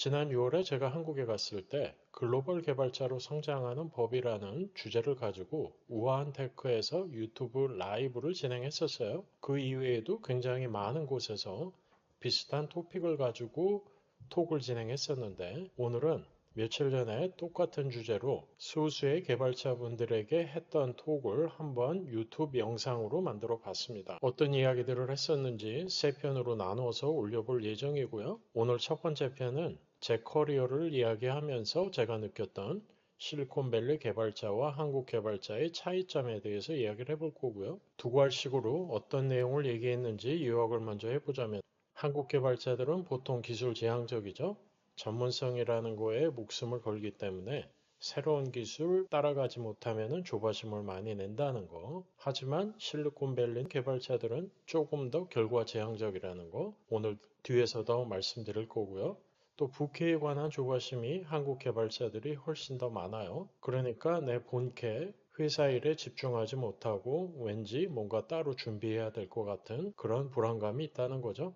지난 6월에 제가 한국에 갔을 때 글로벌 개발자로 성장하는 법이라는 주제를 가지고 우아한 테크에서 유튜브 라이브를 진행했었어요. 그 이외에도 굉장히 많은 곳에서 비슷한 토픽을 가지고 톡을 진행했었는데 오늘은 며칠 전에 똑같은 주제로 소수의 개발자분들에게 했던 톡을 한번 유튜브 영상으로 만들어 봤습니다. 어떤 이야기들을 했었는지 세 편으로 나누어서 올려볼 예정이고요. 오늘 첫 번째 편은 제 커리어를 이야기하면서 제가 느꼈던 실리콘밸리 개발자와 한국 개발자의 차이점에 대해서 이야기를 해볼 거고요. 두 갈식으로 어떤 내용을 얘기했는지 요약을 먼저 해보자면 한국 개발자들은 보통 기술 지향적이죠. 전문성이라는 거에 목숨을 걸기 때문에 새로운 기술 따라가지 못하면 조바심을 많이 낸다는 거. 하지만 실리콘밸리 개발자들은 조금 더 결과 지향적이라는 거. 오늘 뒤에서 더 말씀드릴 거고요. 또 부캐에 관한 조바심이 한국 개발자들이 훨씬 더 많아요. 그러니까 내 본캐, 회사 일에 집중하지 못하고 왠지 뭔가 따로 준비해야 될 것 같은 그런 불안감이 있다는 거죠.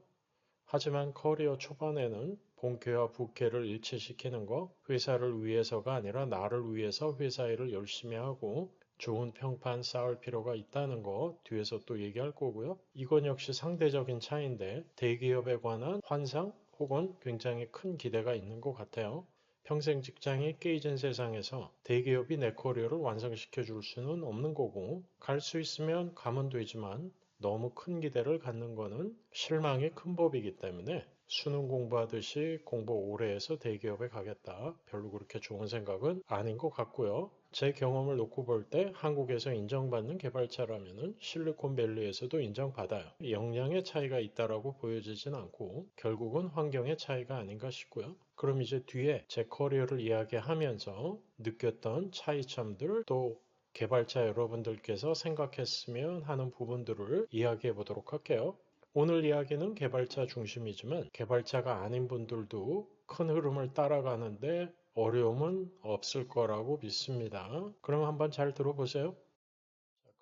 하지만 커리어 초반에는 본캐와 부캐를 일치시키는 거, 회사를 위해서가 아니라 나를 위해서 회사 일을 열심히 하고 좋은 평판 쌓을 필요가 있다는 거 뒤에서 또 얘기할 거고요. 이건 역시 상대적인 차이인데 대기업에 관한 환상 혹은 굉장히 큰 기대가 있는 것 같아요. 평생 직장이 깨진 세상에서 대기업이 내 커리어를 완성시켜 줄 수는 없는 거고 갈 수 있으면 가면 되지만 너무 큰 기대를 갖는 거는 실망이 큰 법이기 때문에 수능 공부하듯이 공부 오래 해서 대기업에 가겠다. 별로 그렇게 좋은 생각은 아닌 것 같고요. 제 경험을 놓고 볼 때 한국에서 인정받는 개발자라면 실리콘밸리에서도 인정받아요. 역량의 차이가 있다라고 보여지진 않고 결국은 환경의 차이가 아닌가 싶고요. 그럼 이제 뒤에 제 커리어를 이야기하면서 느꼈던 차이점들 또 개발자 여러분들께서 생각했으면 하는 부분들을 이야기해 보도록 할게요. 오늘 이야기는 개발자 중심이지만 개발자가 아닌 분들도 큰 흐름을 따라가는데 어려움은 없을 거라고 믿습니다. 그럼 한번 잘 들어보세요.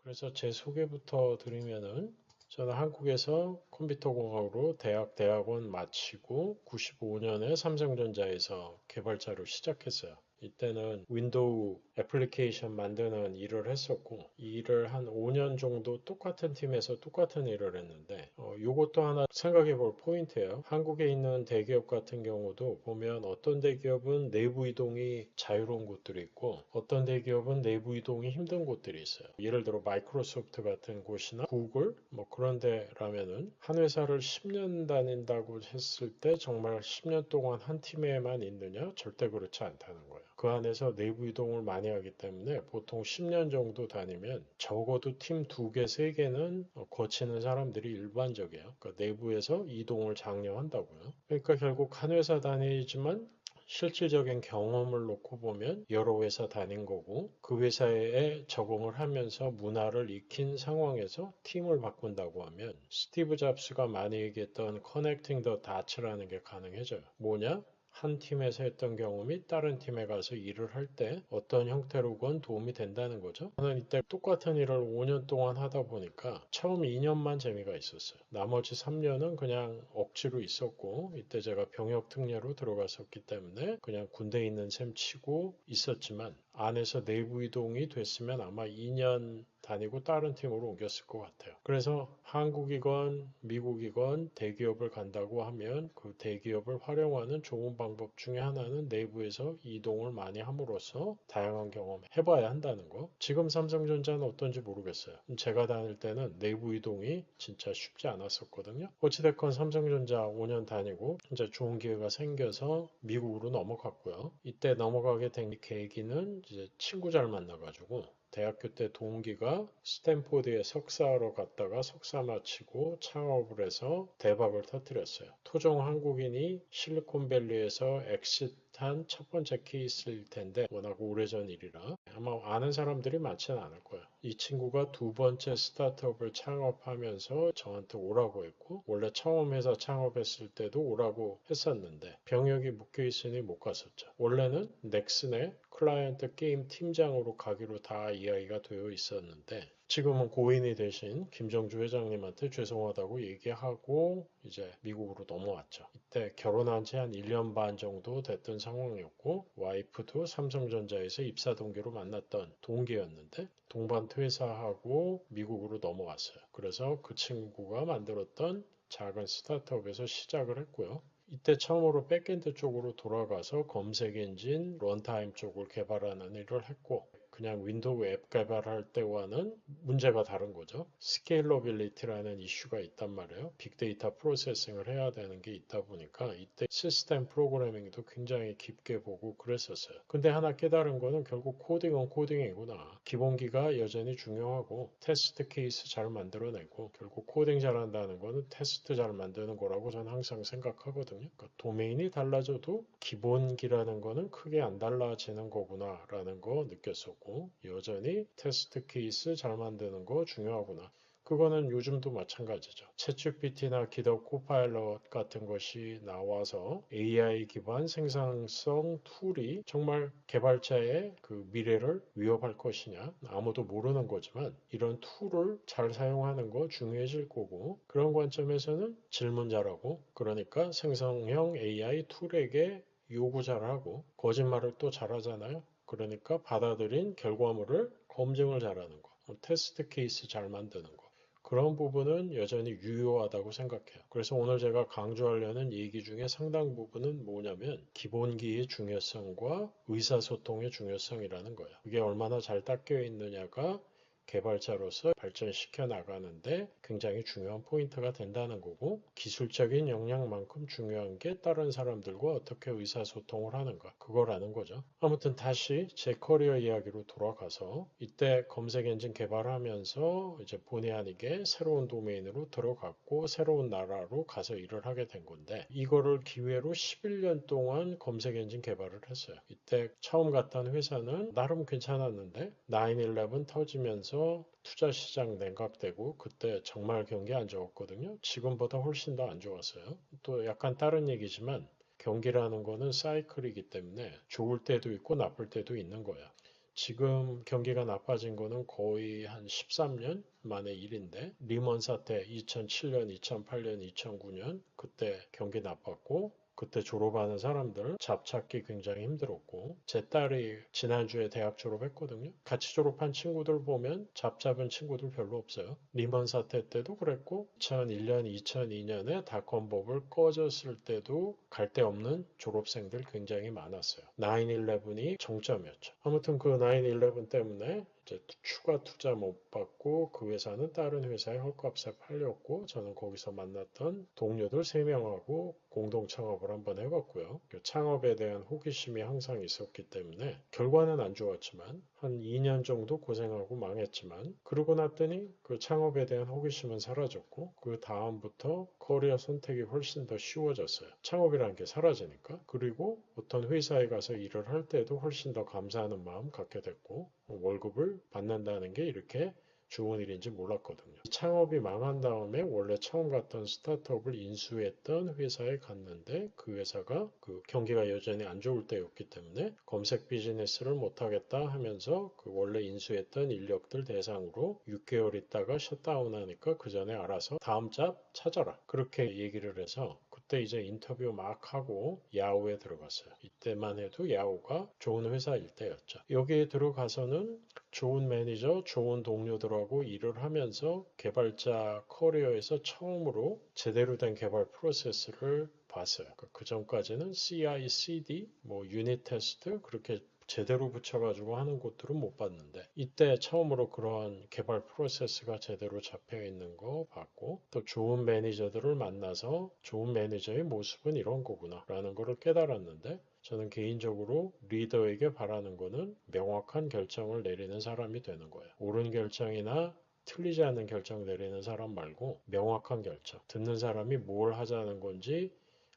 그래서 제 소개부터 드리면은 저는 한국에서 컴퓨터공학으로 대학원 마치고 95년에 삼성전자에서 개발자로 시작했어요. 이때는 윈도우 애플리케이션 만드는 일을 했었고 이 일을 한 5년 정도 똑같은 팀에서 똑같은 일을 했는데 이것도 하나 생각해 볼 포인트예요. 한국에 있는 대기업 같은 경우도 보면 어떤 대기업은 내부 이동이 자유로운 곳들이 있고 어떤 대기업은 내부 이동이 힘든 곳들이 있어요. 예를 들어 마이크로소프트 같은 곳이나 구글 뭐 그런 데라면은 한 회사를 10년 다닌다고 했을 때 정말 10년 동안 한 팀에만 있느냐? 절대 그렇지 않다는 거예요. 그 안에서 내부 이동을 많이 하기 때문에 보통 10년 정도 다니면 적어도 팀 2개, 3개는 거치는 사람들이 일반적이에요. 그러니까 내부에서 이동을 장려한다고요. 그러니까 결국 한 회사 다니지만 실질적인 경험을 놓고 보면 여러 회사 다닌 거고 그 회사에 적응을 하면서 문화를 익힌 상황에서 팀을 바꾼다고 하면 스티브 잡스가 많이 얘기했던 커넥팅 더 다츠라는 게 가능해져요. 뭐냐? 한 팀에서 했던 경험이 다른 팀에 가서 일을 할 때 어떤 형태로건 도움이 된다는 거죠. 저는 이때 똑같은 일을 5년 동안 하다 보니까 처음 2년만 재미가 있었어요. 나머지 3년은 그냥 억지로 있었고 이때 제가 병역 특례로 들어갔었기 때문에 그냥 군대에 있는 셈 치고 있었지만 안에서 내부 이동이 됐으면 아마 2년 다니고 다른 팀으로 옮겼을 것 같아요. 그래서 한국이건 미국이건 대기업을 간다고 하면 그 대기업을 활용하는 좋은 방법 중에 하나는 내부에서 이동을 많이 함으로써 다양한 경험 해봐야 한다는 거. 지금 삼성전자는 어떤지 모르겠어요. 제가 다닐 때는 내부 이동이 진짜 쉽지 않았었거든요. 어찌됐건 삼성전자 5년 다니고 이제 좋은 기회가 생겨서 미국으로 넘어갔고요. 이때 넘어가게 된 계기는 이제 친구 잘 만나가지고 대학교 때 동기가 스탠포드에 석사하러 갔다가 석사 마치고 창업을 해서 대박을 터뜨렸어요. 토종 한국인이 실리콘밸리에서 엑싯한 첫 번째 케이스일 텐데 워낙 오래전 일이라 아마 아는 사람들이 많지는 않을 거예요. 이 친구가 두 번째 스타트업을 창업하면서 저한테 오라고 했고 원래 처음 회사 창업했을 때도 오라고 했었는데 병역이 묶여 있으니 못 갔었죠. 원래는 넥슨에 클라이언트 게임 팀장으로 가기로 다 이야기가 되어 있었는데 지금은 고인이 되신 김정주 회장님한테 죄송하다고 얘기하고 이제 미국으로 넘어왔죠. 이때 결혼한 지 한 1년 반 정도 됐던 상황이었고 와이프도 삼성전자에서 입사 동기로 만났던 동기였는데 동반 퇴사하고 미국으로 넘어왔어요. 그래서 그 친구가 만들었던 작은 스타트업에서 시작을 했고요. 이때 처음으로 백엔드 쪽으로 돌아가서 검색 엔진, 런타임 쪽을 개발하는 일을 했고 그냥 윈도우 앱 개발할 때와는 문제가 다른 거죠. 스케일러빌리티라는 이슈가 있단 말이에요. 빅데이터 프로세싱을 해야 되는 게 있다 보니까 이때 시스템 프로그래밍도 굉장히 깊게 보고 그랬었어요. 근데 하나 깨달은 거는 결국 코딩은 코딩이구나. 기본기가 여전히 중요하고 테스트 케이스 잘 만들어내고 결국 코딩 잘한다는 거는 테스트 잘 만드는 거라고 저는 항상 생각하거든요. 그러니까 도메인이 달라져도 기본기라는 거는 크게 안 달라지는 거구나라는 거 느꼈었고 여전히 테스트 케이스 잘 만드는 거 중요하구나. 그거는 요즘도 마찬가지죠. 챗GPT나 기덥 코파일럿 같은 것이 나와서 AI 기반 생산성 툴이 정말 개발자의 그 미래를 위협할 것이냐 아무도 모르는 거지만 이런 툴을 잘 사용하는 거 중요해질 거고 그런 관점에서는 질문 잘하고 그러니까 생성형 AI 툴에게 요구 잘하고 거짓말을 또 잘하잖아요. 그러니까 받아들인 결과물을 검증을 잘하는 거, 테스트 케이스 잘 만드는 거. 그런 부분은 여전히 유효하다고 생각해요. 그래서 오늘 제가 강조하려는 얘기 중에 상당 부분은 뭐냐면 기본기의 중요성과 의사소통의 중요성이라는 거예요. 그게 얼마나 잘 닦여 있느냐가 개발자로서 발전시켜 나가는데 굉장히 중요한 포인트가 된다는 거고 기술적인 역량만큼 중요한 게 다른 사람들과 어떻게 의사소통을 하는가 그거라는 거죠. 아무튼 다시 제 커리어 이야기로 돌아가서 이때 검색 엔진 개발하면서 이제 본의 아니게 새로운 도메인으로 들어갔고 새로운 나라로 가서 일을 하게 된 건데 이거를 기회로 11년 동안 검색 엔진 개발을 했어요. 이때 처음 갔던 회사는 나름 괜찮았는데 9/11 터지면서 투자 시장 냉각되고 그때 정말 경기 안 좋았거든요. 지금보다 훨씬 더 안 좋았어요. 또 약간 다른 얘기지만 경기라는 거는 사이클이기 때문에 좋을 때도 있고 나쁠 때도 있는 거야. 지금 경기가 나빠진 거는 거의 한 13년 만의 일인데 리먼 사태 2007년, 2008년, 2009년 그때 경기 나빴고 그때 졸업하는 사람들 잡 찾기 굉장히 힘들었고 제 딸이 지난주에 대학 졸업했거든요. 같이 졸업한 친구들 보면 잡 잡은 친구들 별로 없어요. 리먼 사태 때도 그랬고 2001년, 2002년에 닷컴 버블 꺼졌을 때도 갈 데 없는 졸업생들 굉장히 많았어요. 9/11이 정점이었죠. 아무튼 그 9/11 때문에 이제 추가 투자 못 받고 그 회사는 다른 회사에 헐값에 팔렸고 저는 거기서 만났던 동료들 3명하고 공동 창업을 한번 해봤고요. 그 창업에 대한 호기심이 항상 있었기 때문에 결과는 안 좋았지만 한 2년 정도 고생하고 망했지만 그러고 났더니 그 창업에 대한 호기심은 사라졌고 그 다음부터 커리어 선택이 훨씬 더 쉬워졌어요. 창업이라는 게 사라지니까. 그리고 어떤 회사에 가서 일을 할 때도 훨씬 더 감사하는 마음 갖게 됐고 월급을 받는다는 게 이렇게 좋은 일인지 몰랐거든요. 창업이 망한 다음에 원래 처음 갔던 스타트업을 인수했던 회사에 갔는데 그 회사가 그 경기가 여전히 안 좋을 때였기 때문에 검색 비즈니스를 못하겠다 하면서 그 원래 인수했던 인력들 대상으로 6개월 있다가 셧다운하니까 그 전에 알아서 다음 잡 찾아라. 그렇게 얘기를 해서 그때 이제 인터뷰 막 하고 야후에 들어갔어요. 이때만 해도 야후가 좋은 회사일 때였죠. 여기에 들어가서는 좋은 매니저, 좋은 동료들하고 일을 하면서 개발자 커리어에서 처음으로 제대로 된 개발 프로세스를 봤어요. 그 전까지는 CI/CD, 뭐 유닛 테스트 그렇게 제대로 붙여가지고 하는 곳들은 못 봤는데 이때 처음으로 그런 개발 프로세스가 제대로 잡혀 있는 거 봤고 또 좋은 매니저들을 만나서 좋은 매니저의 모습은 이런 거구나 라는 거를 깨달았는데 저는 개인적으로 리더에게 바라는 거는 명확한 결정을 내리는 사람이 되는 거예요. 옳은 결정이나 틀리지 않는 결정 내리는 사람 말고 명확한 결정. 듣는 사람이 뭘 하자는 건지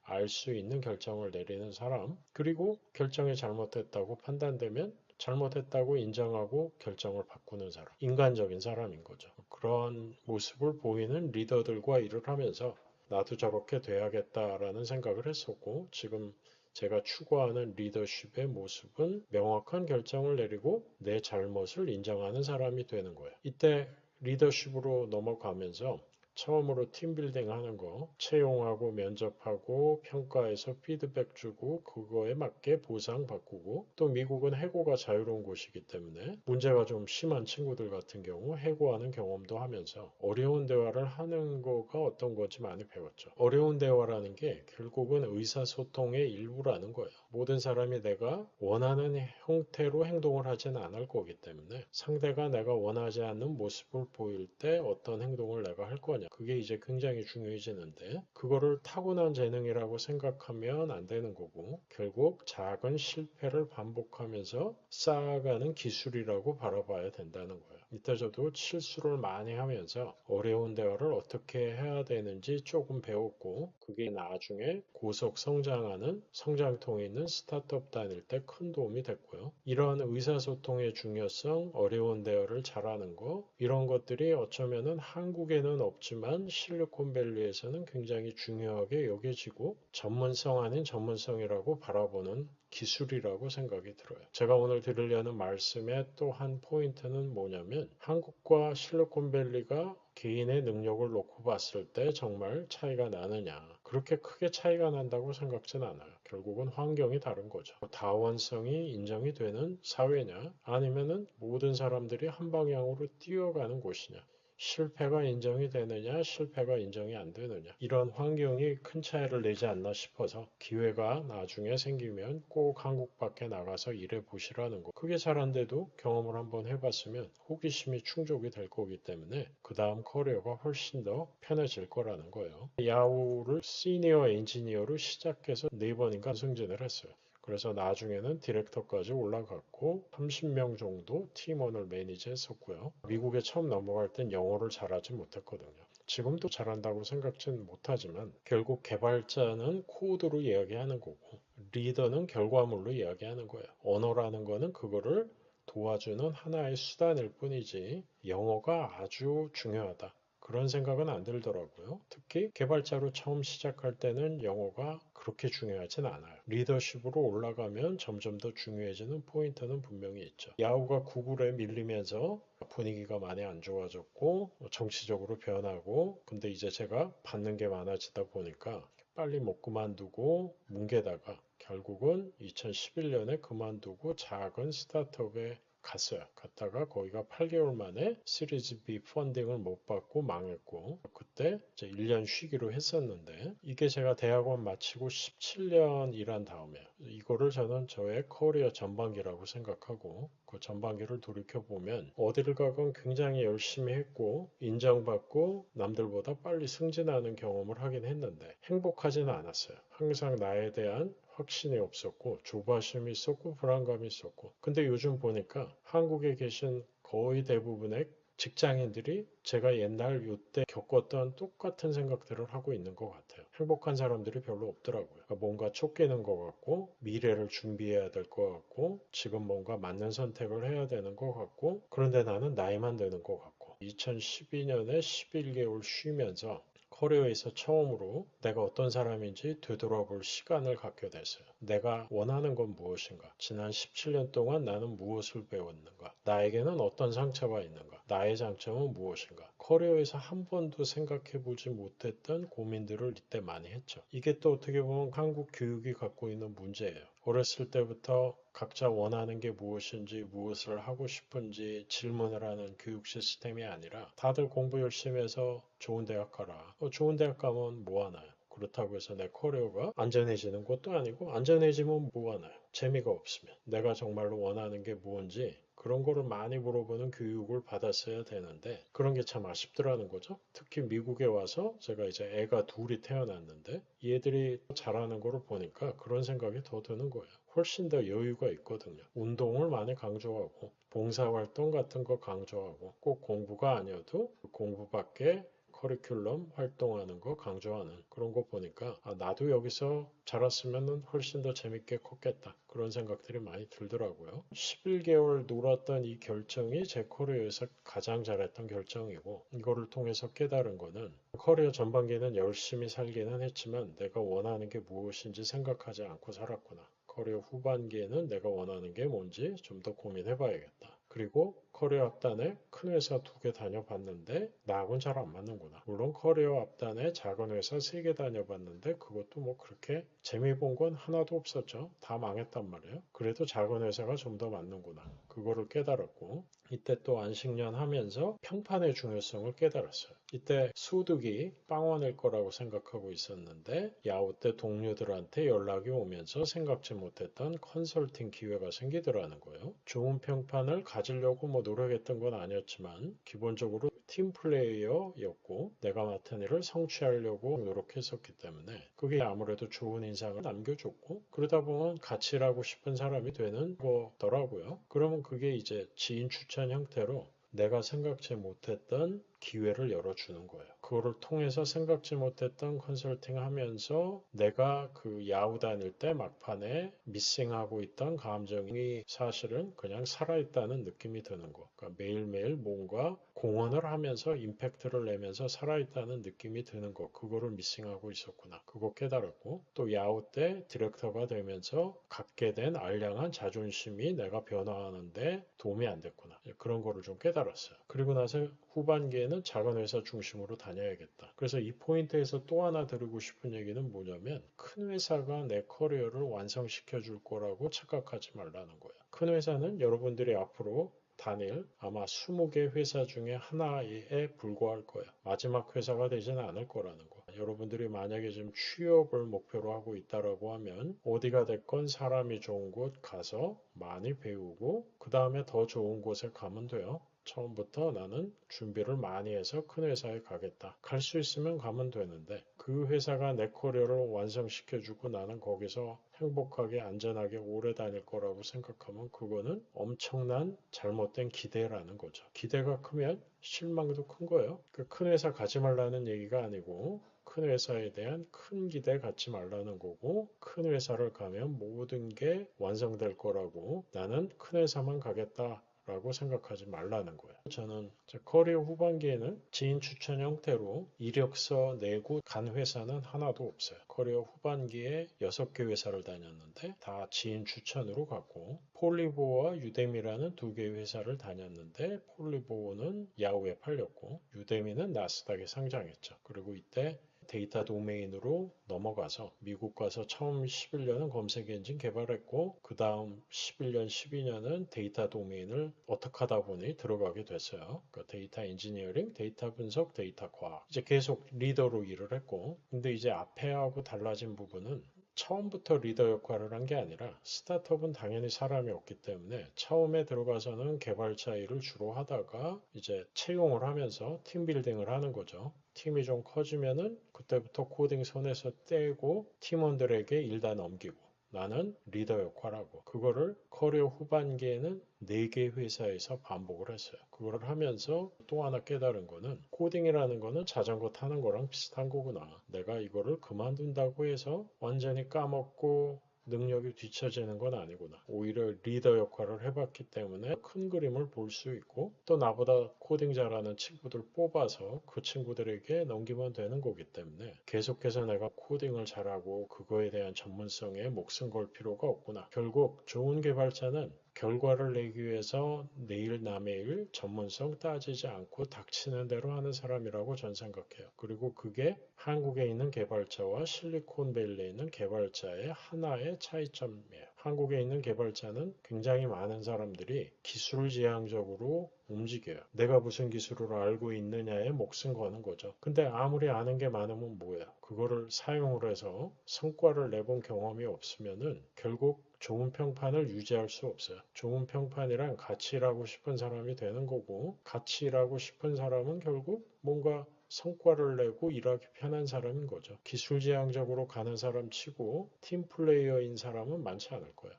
알 수 있는 결정을 내리는 사람. 그리고 결정이 잘못됐다고 판단되면 잘못했다고 인정하고 결정을 바꾸는 사람. 인간적인 사람인 거죠. 그런 모습을 보이는 리더들과 일을 하면서 나도 저렇게 돼야겠다라는 생각을 했었고 지금 제가 추구하는 리더십의 모습은 명확한 결정을 내리고 내 잘못을 인정하는 사람이 되는 거예요. 이때 리더십으로 넘어가면서 처음으로 팀빌딩 하는 거, 채용하고 면접하고 평가해서 피드백 주고 그거에 맞게 보상 바꾸고 또 미국은 해고가 자유로운 곳이기 때문에 문제가 좀 심한 친구들 같은 경우 해고하는 경험도 하면서 어려운 대화를 하는 거가 어떤 건지 많이 배웠죠. 어려운 대화라는 게 결국은 의사소통의 일부라는 거예요. 모든 사람이 내가 원하는 형태로 행동을 하지는 않을 거기 때문에 상대가 내가 원하지 않는 모습을 보일 때 어떤 행동을 내가 할 거냐. 그게 이제 굉장히 중요해지는데 그거를 타고난 재능이라고 생각하면 안 되는 거고 결국 작은 실패를 반복하면서 쌓아가는 기술이라고 바라봐야 된다는 거예요. 이때 저도 실수를 많이 하면서 어려운 대화를 어떻게 해야 되는지 조금 배웠고 그게 나중에 고속 성장하는 성장통에 있는 스타트업 다닐 때 큰 도움이 됐고요. 이러한 의사소통의 중요성, 어려운 대화를 잘하는 거 이런 것들이 어쩌면은 한국에는 없지만 실리콘밸리에서는 굉장히 중요하게 여겨지고 전문성 아닌 전문성이라고 바라보는 기술이라고 생각이 들어요. 제가 오늘 드리려는 말씀의 또 한 포인트는 뭐냐면 한국과 실리콘밸리가 개인의 능력을 놓고 봤을 때 정말 차이가 나느냐. 그렇게 크게 차이가 난다고 생각진 않아요. 결국은 환경이 다른 거죠. 다원성이 인정이 되는 사회냐 아니면은 모든 사람들이 한 방향으로 뛰어가는 곳이냐. 실패가 인정이 되느냐, 실패가 인정이 안 되느냐. 이런 환경이 큰 차이를 내지 않나 싶어서 기회가 나중에 생기면 꼭 한국 밖에 나가서 일해 보시라는 거. 그게 잘 안 돼도 경험을 한번 해봤으면 호기심이 충족이 될 거기 때문에 그 다음 커리어가 훨씬 더 편해질 거라는 거예요. 야후를 시니어 엔지니어로 시작해서 4번인가 승진을 했어요. 그래서 나중에는 디렉터까지 올라갔고 30명 정도 팀원을 매니지했었고요. 미국에 처음 넘어갈 땐 영어를 잘하지 못했거든요. 지금도 잘한다고 생각진 못하지만 결국 개발자는 코드로 이야기하는 거고 리더는 결과물로 이야기하는 거예요. 언어라는 거는 그거를 도와주는 하나의 수단일 뿐이지 영어가 아주 중요하다. 그런 생각은 안 들더라고요. 특히 개발자로 처음 시작할 때는 영어가 그렇게 중요하진 않아요. 리더십으로 올라가면 점점 더 중요해지는 포인트는 분명히 있죠. 야후가 구글에 밀리면서 분위기가 많이 안 좋아졌고 정치적으로 변하고 근데 이제 제가 받는 게 많아지다 보니까 빨리 못 그만두고 뭉개다가 결국은 2011년에 그만두고 작은 스타트업에 갔어요. 갔다가 거기가 8개월 만에 시리즈 B 펀딩을 못 받고 망했고 그때 이제 1년 쉬기로 했었는데 이게 제가 대학원 마치고 17년 일한 다음에 이거를 저는 저의 커리어 전반기라고 생각하고 그 전반기를 돌이켜보면 어디를 가건 굉장히 열심히 했고 인정받고 남들보다 빨리 승진하는 경험을 하긴 했는데 행복하지는 않았어요. 항상 나에 대한 확신이 없었고 조바심이 있었고 불안감이 있었고 근데 요즘 보니까 한국에 계신 거의 대부분의 직장인들이 제가 옛날 요때 겪었던 똑같은 생각들을 하고 있는 것 같아요. 행복한 사람들이 별로 없더라고요. 그러니까 뭔가 쫓기는 것 같고 미래를 준비해야 될 것 같고 지금 뭔가 맞는 선택을 해야 되는 것 같고 그런데 나는 나이만 드는 것 같고 2012년에 11개월 쉬면서 커리어에서 처음으로 내가 어떤 사람인지 되돌아볼 시간을 갖게 됐어요. 내가 원하는 건 무엇인가? 지난 17년 동안 나는 무엇을 배웠는가? 나에게는 어떤 상처가 있는가? 나의 장점은 무엇인가? 커리어에서 한 번도 생각해 보지 못했던 고민들을 이때 많이 했죠. 이게 또 어떻게 보면 한국 교육이 갖고 있는 문제예요. 어렸을 때부터 각자 원하는 게 무엇인지 무엇을 하고 싶은지 질문을 하는 교육 시스템이 아니라 다들 공부 열심히 해서 좋은 대학 가라. 좋은 대학 가면 뭐 하나요? 그렇다고 해서 내 커리어가 안전해지는 것도 아니고 안전해지면 뭐 하나요? 재미가 없으면 내가 정말로 원하는 게 뭔지 그런 거를 많이 물어보는 교육을 받았어야 되는데 그런 게 참 아쉽더라는 거죠. 특히 미국에 와서 제가 이제 애가 둘이 태어났는데 얘들이 잘하는 거를 보니까 그런 생각이 더 드는 거예요. 훨씬 더 여유가 있거든요. 운동을 많이 강조하고 봉사활동 같은 거 강조하고 꼭 공부가 아니어도 공부밖에 커리큘럼 활동하는 거 강조하는 그런 거 보니까 나도 여기서 자랐으면 훨씬 더 재밌게 컸겠다. 그런 생각들이 많이 들더라고요. 11개월 놀았던 이 결정이 제 커리어에서 가장 잘했던 결정이고 이거를 통해서 깨달은 거는 커리어 전반기는 열심히 살기는 했지만 내가 원하는 게 무엇인지 생각하지 않고 살았구나. 커리어 후반기에는 내가 원하는 게 뭔지 좀 더 고민해 봐야겠다. 그리고 커리어 앞단에 큰 회사 2개 다녀봤는데 나하고는 잘 안 맞는구나. 물론 커리어 앞단에 작은 회사 3개 다녀봤는데 그것도 뭐 그렇게 재미 본 건 하나도 없었죠. 다 망했단 말이에요. 그래도 작은 회사가 좀 더 맞는구나. 그거를 깨달았고 이때 또 안식년 하면서 평판의 중요성을 깨달았어요. 이때 소득이 빵원일 거라고 생각하고 있었는데 야후 때 동료들한테 연락이 오면서 생각지 못했던 컨설팅 기회가 생기더라는 거예요. 좋은 평판을 가지려고 뭐 노력했던 건 아니었지만 기본적으로 팀 플레이어였고 내가 맡은 일을 성취하려고 노력했었기 때문에 그게 아무래도 좋은 인상을 남겨줬고 그러다 보면 같이 일하고 싶은 사람이 되는 거더라고요. 그러면 그게 이제 지인 추천 형태로 내가 생각지 못했던 기회를 열어주는 거예요. 그거를 통해서 생각지 못했던 컨설팅 하면서 내가 그 야후 다닐 때 막판에 미싱하고 있던 감정이 사실은 그냥 살아있다는 느낌이 드는 거. 그러니까 매일매일 뭔가 공헌을 하면서 임팩트를 내면서 살아있다는 느낌이 드는 거. 그거를 미싱하고 있었구나. 그거 깨달았고 또 야후 때 디렉터가 되면서 갖게 된 알량한 자존심이 내가 변화하는데 도움이 안 됐구나. 그런 거를 좀 깨달았어요. 그리고 나서 후반기에는 작은 회사 중심으로 다녀야겠다. 그래서 이 포인트에서 또 하나 드리고 싶은 얘기는 뭐냐면 큰 회사가 내 커리어를 완성시켜 줄 거라고 착각하지 말라는 거예요. 큰 회사는 여러분들이 앞으로 다닐 아마 20개 회사 중에 하나에 불과할 거예요. 마지막 회사가 되지는 않을 거라는 거. 여러분들이 만약에 지금 취업을 목표로 하고 있다라고 하면 어디가 됐건 사람이 좋은 곳 가서 많이 배우고 그 다음에 더 좋은 곳에 가면 돼요. 처음부터 나는 준비를 많이 해서 큰 회사에 가겠다. 갈 수 있으면 가면 되는데 그 회사가 내 커리어를 완성시켜주고 나는 거기서 행복하게 안전하게 오래 다닐 거라고 생각하면 그거는 엄청난 잘못된 기대라는 거죠. 기대가 크면 실망도 큰 거예요. 그 큰 회사 가지 말라는 얘기가 아니고 큰 회사에 대한 큰 기대 갖지 말라는 거고 큰 회사를 가면 모든 게 완성될 거라고 나는 큰 회사만 가겠다. 라고 생각하지 말라는 거예요. 저는 커리어 후반기에는 지인 추천 형태로 이력서 내고 간 회사는 하나도 없어요. 커리어 후반기에 6개 회사를 다녔는데 다 지인 추천으로 갔고 폴리보와 유데미라는 2개의 회사를 다녔는데 폴리보는 야후에 팔렸고 유데미는 나스닥에 상장했죠. 그리고 이때 데이터 도메인으로 넘어가서 미국 가서 처음 11년은 검색 엔진 개발했고 그 다음 11년, 12년은 데이터 도메인을 어떻게 하다 보니 들어가게 됐어요. 그러니까 데이터 엔지니어링, 데이터 분석, 데이터 과학. 이제 계속 리더로 일을 했고 근데 이제 앞에하고 달라진 부분은 처음부터 리더 역할을 한 게 아니라 스타트업은 당연히 사람이 없기 때문에 처음에 들어가서는 개발자 일을 주로 하다가 이제 채용을 하면서 팀 빌딩을 하는 거죠. 팀이 좀 커지면은 그때부터 코딩 손에서 떼고 팀원들에게 일 다 넘기고 나는 리더 역할하고 그거를 커리어 후반기에는 4개 회사에서 반복을 했어요. 그거를 하면서 또 하나 깨달은 거는 코딩이라는 거는 자전거 타는 거랑 비슷한 거구나. 내가 이거를 그만둔다고 해서 완전히 까먹고 능력이 뒤처지는 건 아니구나. 오히려 리더 역할을 해봤기 때문에 큰 그림을 볼 수 있고 또 나보다 코딩 잘하는 친구들 뽑아서 그 친구들에게 넘기면 되는 거기 때문에 계속해서 내가 코딩을 잘하고 그거에 대한 전문성에 목숨 걸 필요가 없구나. 결국 좋은 개발자는 결과를 내기 위해서 내일 남의 일 전문성 따지지 않고 닥치는 대로 하는 사람이라고 전 생각해요. 그리고 그게 한국에 있는 개발자와 실리콘밸리에 있는 개발자의 하나의 차이점이에요. 한국에 있는 개발자는 굉장히 많은 사람들이 기술지향적으로 움직여요. 내가 무슨 기술을 알고 있느냐에 목숨 거는 거죠. 근데 아무리 아는 게 많으면 뭐야? 그거를 사용을 해서 성과를 내본 경험이 없으면은 결국 좋은 평판을 유지할 수 없어요. 좋은 평판이란 같이 일하고 싶은 사람이 되는 거고 같이 일하고 싶은 사람은 결국 뭔가 성과를 내고 일하기 편한 사람인 거죠. 기술지향적으로 가는 사람 치고 팀 플레이어인 사람은 많지 않을 거예요.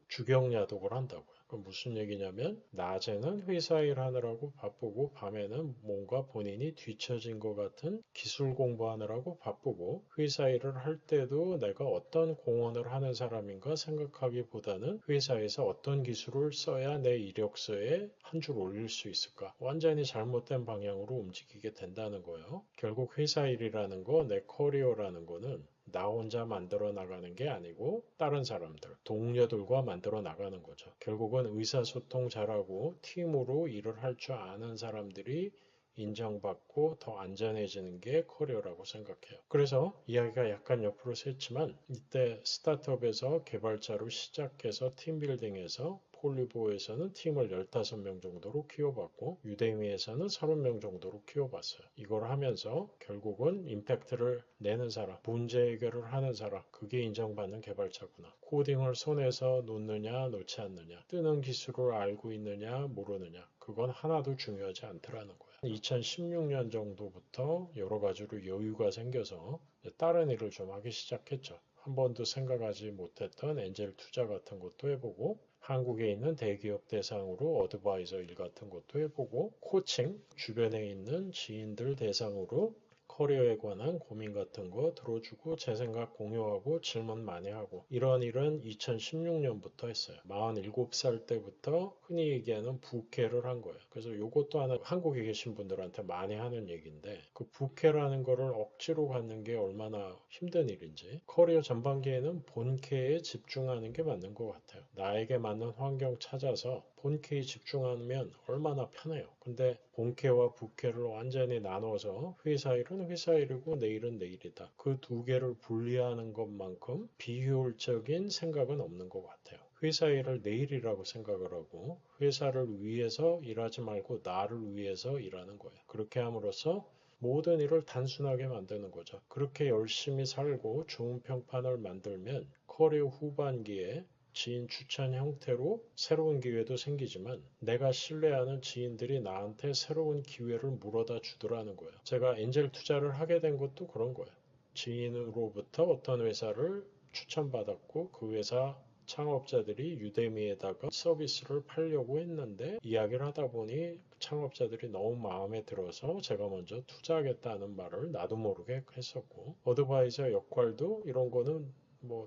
주경야독을 한다고요. 그건 무슨 얘기냐면 낮에는 회사 일 하느라고 바쁘고 밤에는 뭔가 본인이 뒤처진 것 같은 기술 공부하느라고 바쁘고 회사 일을 할 때도 내가 어떤 공헌을 하는 사람인가 생각하기보다는 회사에서 어떤 기술을 써야 내 이력서에 한 줄 올릴 수 있을까? 완전히 잘못된 방향으로 움직이게 된다는 거예요. 결국 회사 일이라는 거, 내 커리어라는 거는 나 혼자 만들어 나가는 게 아니고 다른 사람들, 동료들과 만들어 나가는 거죠. 결국은 의사소통 잘하고 팀으로 일을 할 줄 아는 사람들이 인정받고 더 안전해지는 게 커리어라고 생각해요. 그래서 이야기가 약간 옆으로 샜지만 이때 스타트업에서 개발자로 시작해서 팀빌딩에서 폴리보에서는 팀을 15명 정도로 키워봤고 유대미에서는 30명 정도로 키워봤어요. 이걸 하면서 결국은 임팩트를 내는 사람, 문제 해결을 하는 사람, 그게 인정받는 개발자구나. 코딩을 손에서 놓느냐 놓지 않느냐, 뜨는 기술을 알고 있느냐 모르느냐, 그건 하나도 중요하지 않더라는 거예요. 2016년 정도부터 여러 가지로 여유가 생겨서 다른 일을 좀 하기 시작했죠. 한 번도 생각하지 못했던 엔젤 투자 같은 것도 해보고 한국에 있는 대기업 대상으로 어드바이저 일 같은 것도 해보고 코칭, 주변에 있는 지인들 대상으로 커리어에 관한 고민 같은 거 들어주고 제 생각 공유하고 질문 많이 하고 이런 일은 2016년부터 했어요. 47살 때부터 흔히 얘기하는 부캐를 한 거예요. 그래서 이것도 하나 한국에 계신 분들한테 많이 하는 얘기인데 그 부캐라는 거를 억지로 갖는 게 얼마나 힘든 일인지 커리어 전반기에는 본캐에 집중하는 게 맞는 것 같아요. 나에게 맞는 환경 찾아서 본캐에 집중하면 얼마나 편해요. 근데 본캐와 부캐를 완전히 나눠서 회사 일은 회사 일이고 내일은 내일이다. 그 두 개를 분리하는 것만큼 비효율적인 생각은 없는 것 같아요. 회사 일을 내일이라고 생각을 하고 회사를 위해서 일하지 말고 나를 위해서 일하는 거예요. 그렇게 함으로써 모든 일을 단순하게 만드는 거죠. 그렇게 열심히 살고 좋은 평판을 만들면 커리어 후반기에 지인 추천 형태로 새로운 기회도 생기지만 내가 신뢰하는 지인들이 나한테 새로운 기회를 물어다 주더라는 거예요. 제가 엔젤 투자를 하게 된 것도 그런 거예요. 지인으로부터 어떤 회사를 추천받았고 그 회사 창업자들이 유대미에다가 서비스를 팔려고 했는데 이야기를 하다 보니 창업자들이 너무 마음에 들어서 제가 먼저 투자하겠다는 말을 나도 모르게 했었고 어드바이저 역할도 이런 거는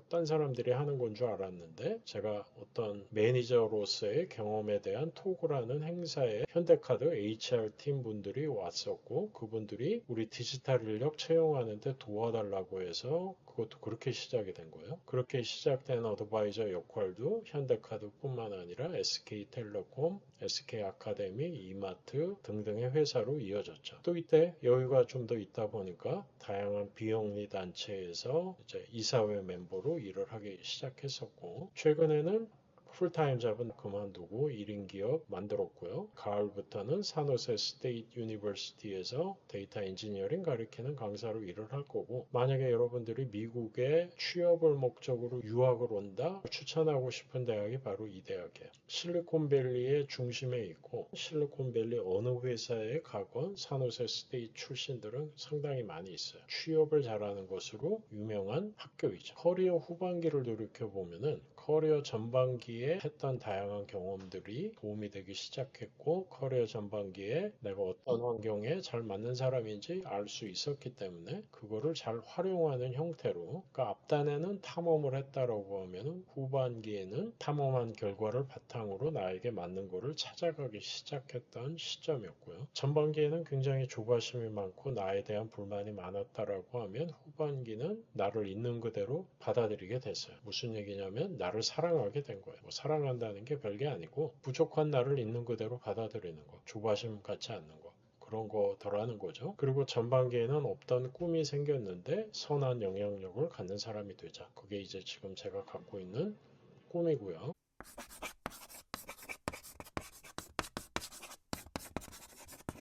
딴 사람들이 하는 건 줄 알았는데 제가 어떤 매니저로서의 경험에 대한 토크라는 행사에 현대카드 HR 팀 분들이 왔었고 그분들이 우리 디지털 인력 채용하는데 도와달라고 해서 그것도 그렇게 시작이 된 거예요. 그렇게 시작된 어드바이저 역할도 현대카드뿐만 아니라 SK텔레콤, SK아카데미, 이마트 등등의 회사로 이어졌죠. 또 이때 여유가 좀 더 있다 보니까 다양한 비영리 단체에서 이제 이사회 멤버로 일을 하기 시작했었고 최근에는 풀타임 잡은 그만두고 1인 기업 만들었고요. 가을부터는 산호세 스테이트 유니버시티에서 데이터 엔지니어링 가르치는 강사로 일을 할 거고 만약에 여러분들이 미국에 취업을 목적으로 유학을 온다 추천하고 싶은 대학이 바로 이 대학이에요. 실리콘밸리의 중심에 있고 실리콘밸리 어느 회사에 가건 산호세 스테이트 출신들은 상당히 많이 있어요. 취업을 잘하는 것으로 유명한 학교이죠. 커리어 후반기를 돌이켜보면은 커리어 전반기에 했던 다양한 경험들이 도움이 되기 시작했고 커리어 전반기에 내가 어떤 환경에 잘 맞는 사람인지 알 수 있었기 때문에 그거를 잘 활용하는 형태로 그러니까 앞단에는 탐험을 했다라고 하면 후반기에는 탐험한 결과를 바탕으로 나에게 맞는 거를 찾아가기 시작했던 시점이었고요. 전반기에는 굉장히 조바심이 많고 나에 대한 불만이 많았다라고 하면 후반기는 나를 있는 그대로 받아들이게 됐어요. 무슨 얘기냐면 나를 사랑하게 된 거예요. 사랑한다는 게 별게 아니고 부족한 나를 있는 그대로 받아들이는 거, 조바심 갖지 않는 거. 그런 거더라는 거죠. 그리고 전반기에는 없던 꿈이 생겼는데 선한 영향력을 갖는 사람이 되자. 그게 이제 지금 제가 갖고 있는 꿈이고요.